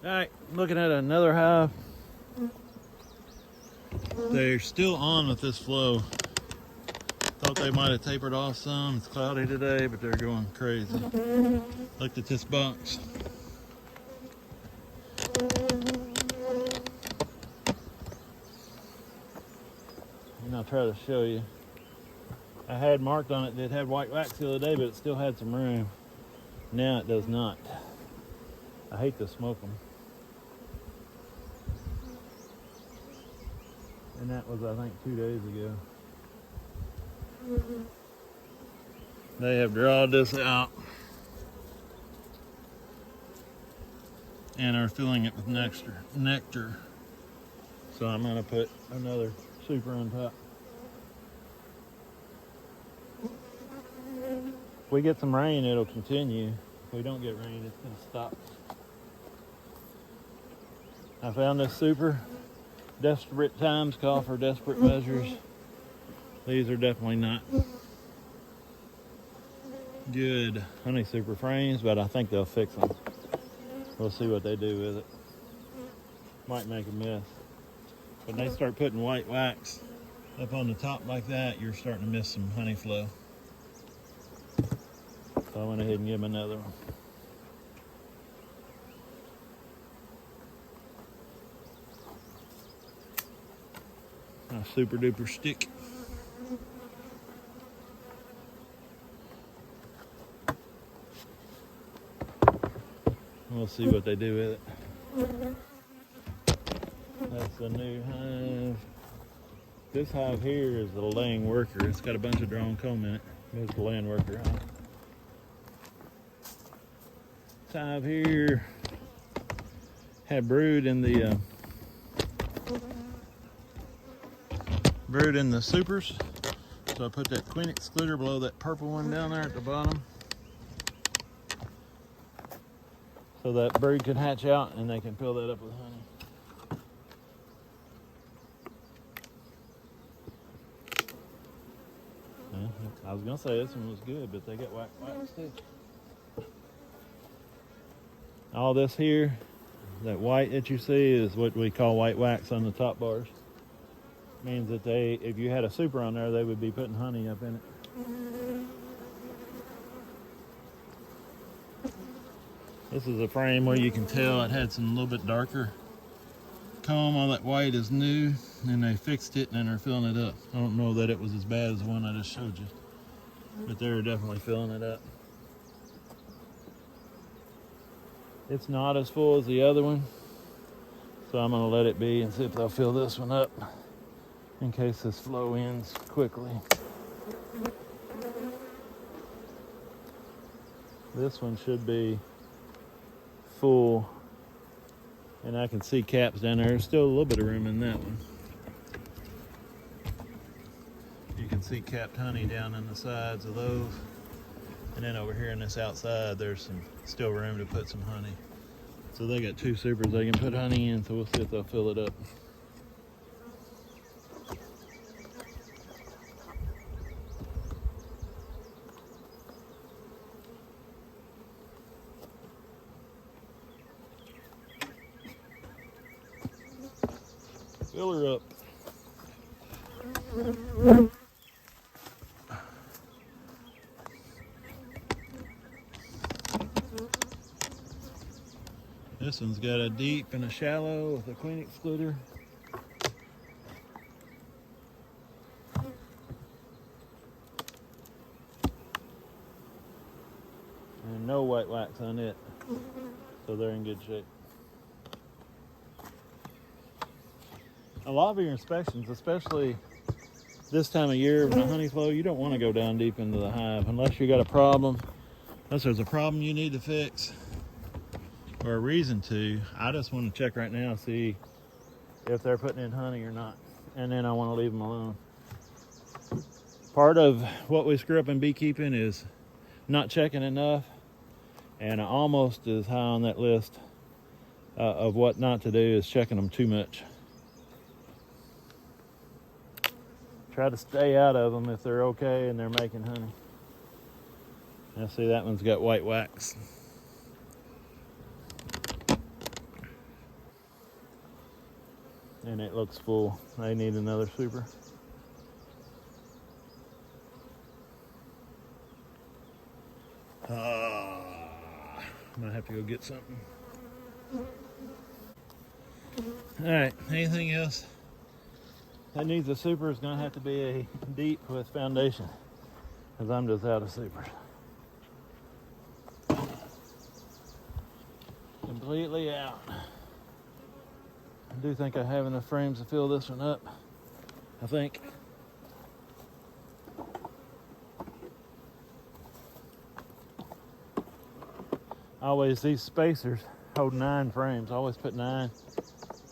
All right, looking at another hive. They're still on with this flow. Thought they might have tapered off some. It's cloudy today, but they're going crazy. Looked at this box. And I'll try to show you. I had marked on it that it had white wax the other day, but it still had some room. Now it does not. I hate to smoke them. And that was, I think, 2 days ago. They have drawed this out and are filling it with nectar. So I'm gonna put another super on top. If we get some rain, it'll continue. If we don't get rain, it's gonna stop. I found this super. Desperate times call for desperate measures. These are definitely not good honey super frames, but I think they'll fix them. We'll see what they do with it. Might make a mess. When they start putting white wax up on the top like that, you're starting to miss some honey flow. So I went ahead and give them another one. A super duper stick. We'll see what they do with it. That's a new hive. This hive here is the laying worker. It's got a bunch of drawn comb in it. It's the laying worker hive. This hive here had brood in the supers. So I put that queen excluder below that purple one down there at the bottom, so that brood can hatch out and they can fill that up with honey. I was gonna say this one was good, but they got wax too. All this here, that white that you see, is what we call white wax on the top bars. Means that if you had a super on there, they would be putting honey up in it. This is a frame where you can tell it had some little bit darker comb. All that white is new, and they fixed it and they're filling it up. I don't know that it was as bad as the one I just showed you, but they're definitely filling it up. It's not as full as the other one, so I'm gonna let it be and see if they'll fill this one up in case this flow ends quickly. This one should be full, and I can see caps down there. There's still a little bit of room in that one. You can see capped honey down in the sides of those, and then over here in this outside there's still room to put some honey. So they got 2 supers they can put honey in, so we'll see if they'll fill it up. Fill her up. This one's got a deep and a shallow with a queen excluder. And no white wax on it, so they're in good shape. A lot of your inspections, especially this time of year with the honey flow, you don't want to go down deep into the hive unless you got a problem, unless there's a problem you need to fix or a reason to. I just want to check right now, see if they're putting in honey or not, and then I want to leave them alone. Part of what we screw up in beekeeping is not checking enough, and almost as high on that list of what not to do is checking them too much. Try to stay out of them if they're okay and they're making honey. Now see, that one's got white wax. and it looks full. They need another super. I'm gonna have to go get something. All right, anything else that needs a super is gonna have to be a deep with foundation, because I'm just out of supers. Completely out. I do think I have enough frames to fill this one up. I think. Always these spacers hold 9 frames. I always put 9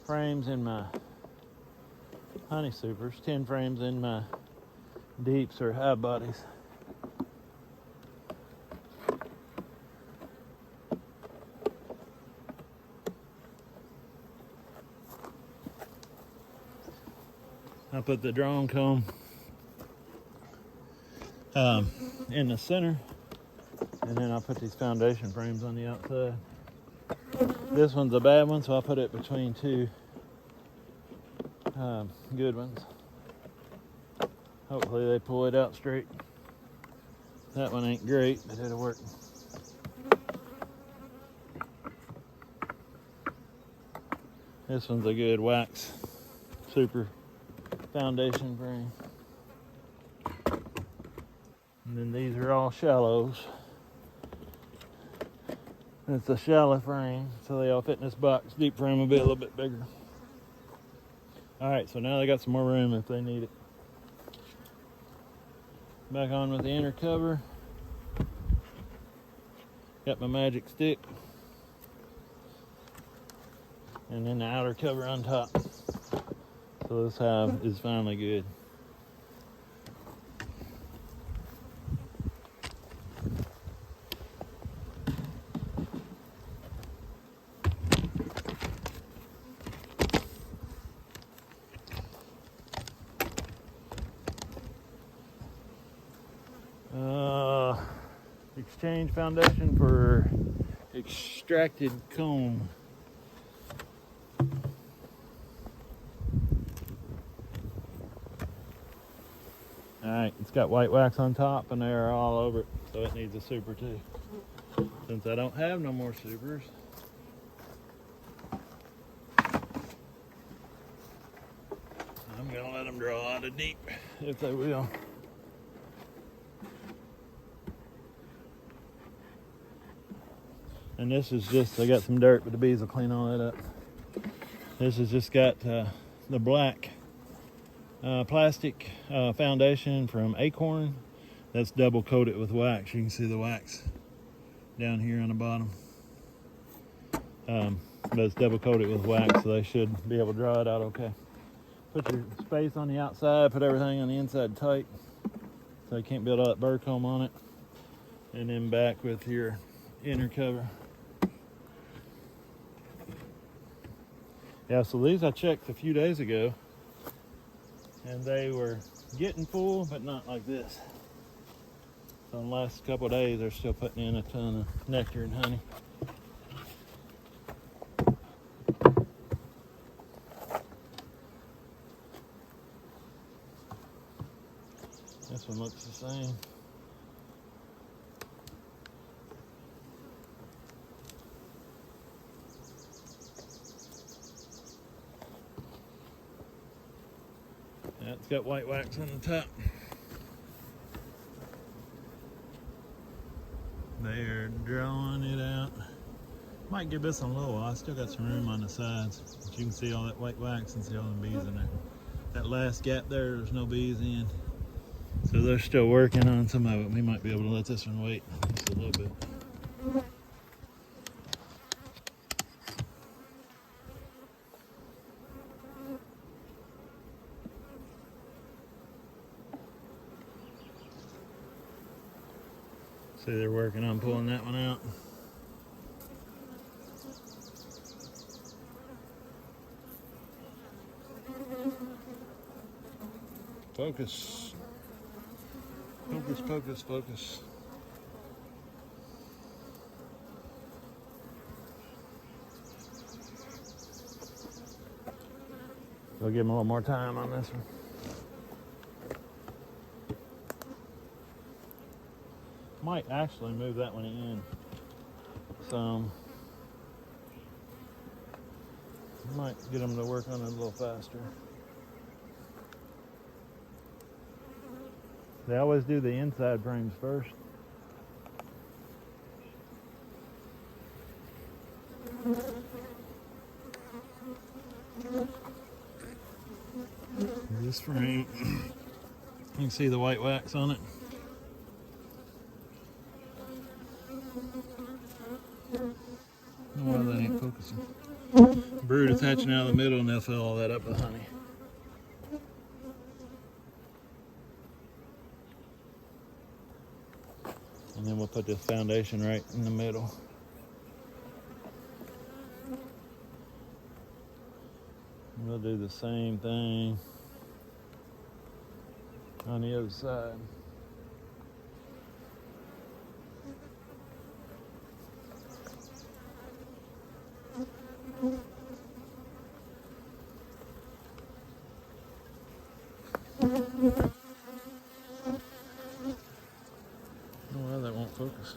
frames in my honey supers, 10 frames in my deeps or hive bodies. I put the drone comb in the center, and then I put these foundation frames on the outside. This one's a bad one, so I put it between 2 good ones. Hopefully they pull it out straight. That one ain't great, but it'll work. This one's a good wax super foundation frame. And then these are all shallows. It's a shallow frame, so they all fit in this box. Deep frame will be a little bit bigger. All right, so now they got some more room if they need it. Back on with the inner cover. Got my magic stick. And then the outer cover on top. So this hive is finally good. Exchange foundation for extracted comb. Alright, it's got white wax on top and they're all over it, so it needs a super too. Since I don't have no more supers, I'm gonna let them draw out of deep, if they will. And this is just, I got some dirt, but the bees will clean all that up. This has just got the black plastic foundation from Acorn that's double coated with wax. You can see the wax down here on the bottom. But it's double coated with wax, so they should be able to draw it out okay. Put your space on the outside, put everything on the inside tight so you can't build all that burr comb on it. And then back with your inner cover. Yeah, so these I checked a few days ago and they were getting full, but not like this. So in the last couple of days, they're still putting in a ton of nectar and honey. This one looks the same. Yeah, it's got white wax on the top. They are drawing it out. Might give this one a little while. I still got some room on the sides. But you can see all that white wax and see all the bees in there. That last gap there's no bees in. So they're still working on some of it. We might be able to let this one wait just a little bit. See, they're working on pulling that one out. Focus. Focus, focus, focus. We'll give them a little more time on this one. Might actually move that one in some. Might get them to work on it a little faster. They always do the inside frames first. This frame, you can see the white wax on it. Why that ain't focusing. Brood attaching out of the middle, and they'll fill all that up with honey. And then we'll put this foundation right in the middle. And we'll do the same thing on the other side. Well, that won't focus.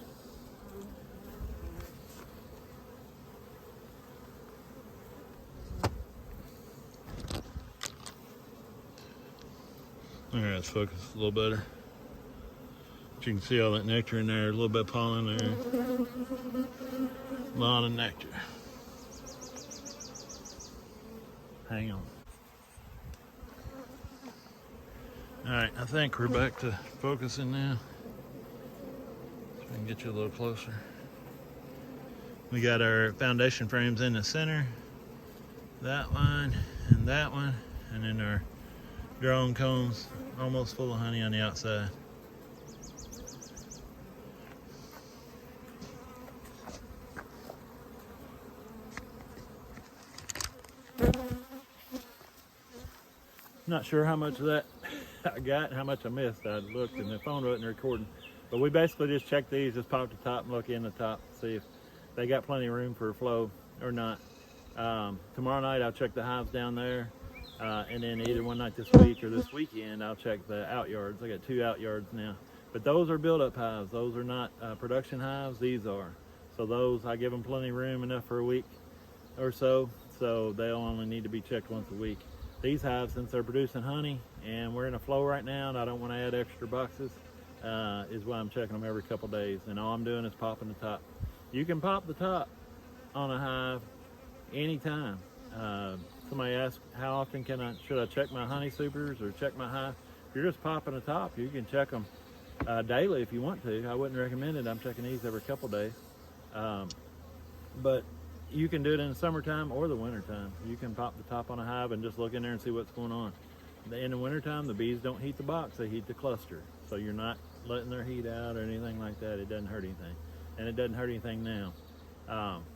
Alright, it's focused a little better. But you can see all that nectar in there, a little bit of pollen there. A lot of nectar. Hang on. Alright, I think we're back to focusing now. So I can get you a little closer. We got our foundation frames in the center, that one, and then our drone combs almost full of honey on the outside. Not sure how much of that I got and how much I missed. I looked and the phone wasn't recording. But we basically just checked these, just pop the top and look in the top, see if they got plenty of room for flow or not. Tomorrow night I'll check the hives down there, and then either one night this week or this weekend I'll check the out yards. I got 2 out yards now. But those are build-up hives. Those are not production hives. These are. So those, I give them plenty of room, enough for a week or so. So they'll only need to be checked once a week. These hives, since they're producing honey and we're in a flow right now and I don't want to add extra boxes, is why I'm checking them every couple days. And all I'm doing is popping the top. You can pop the top on a hive anytime. Somebody asked how often should I check my honey supers or check my hive? If you're just popping the top, you can check them daily if you want to. I wouldn't recommend it. I'm checking these every couple days. But you can do it in the summertime or the wintertime. You can pop the top on a hive and just look in there and see what's going on. In the wintertime, the bees don't heat the box, they heat the cluster. So you're not letting their heat out or anything like that. It doesn't hurt anything. And it doesn't hurt anything now.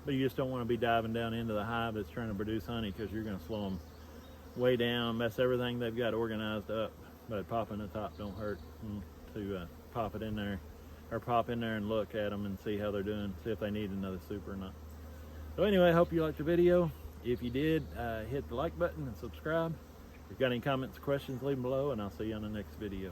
But you just don't want to be diving down into the hive that's trying to produce honey, because you're going to slow them way down, mess everything they've got organized up. But popping the top don't hurt. To pop it in there, or pop in there and look at them and see how they're doing, see if they need another super or not. So anyway, I hope you liked the video. If you did, hit the like button and subscribe. If you've got any comments or questions, leave them below, and I'll see you on the next video.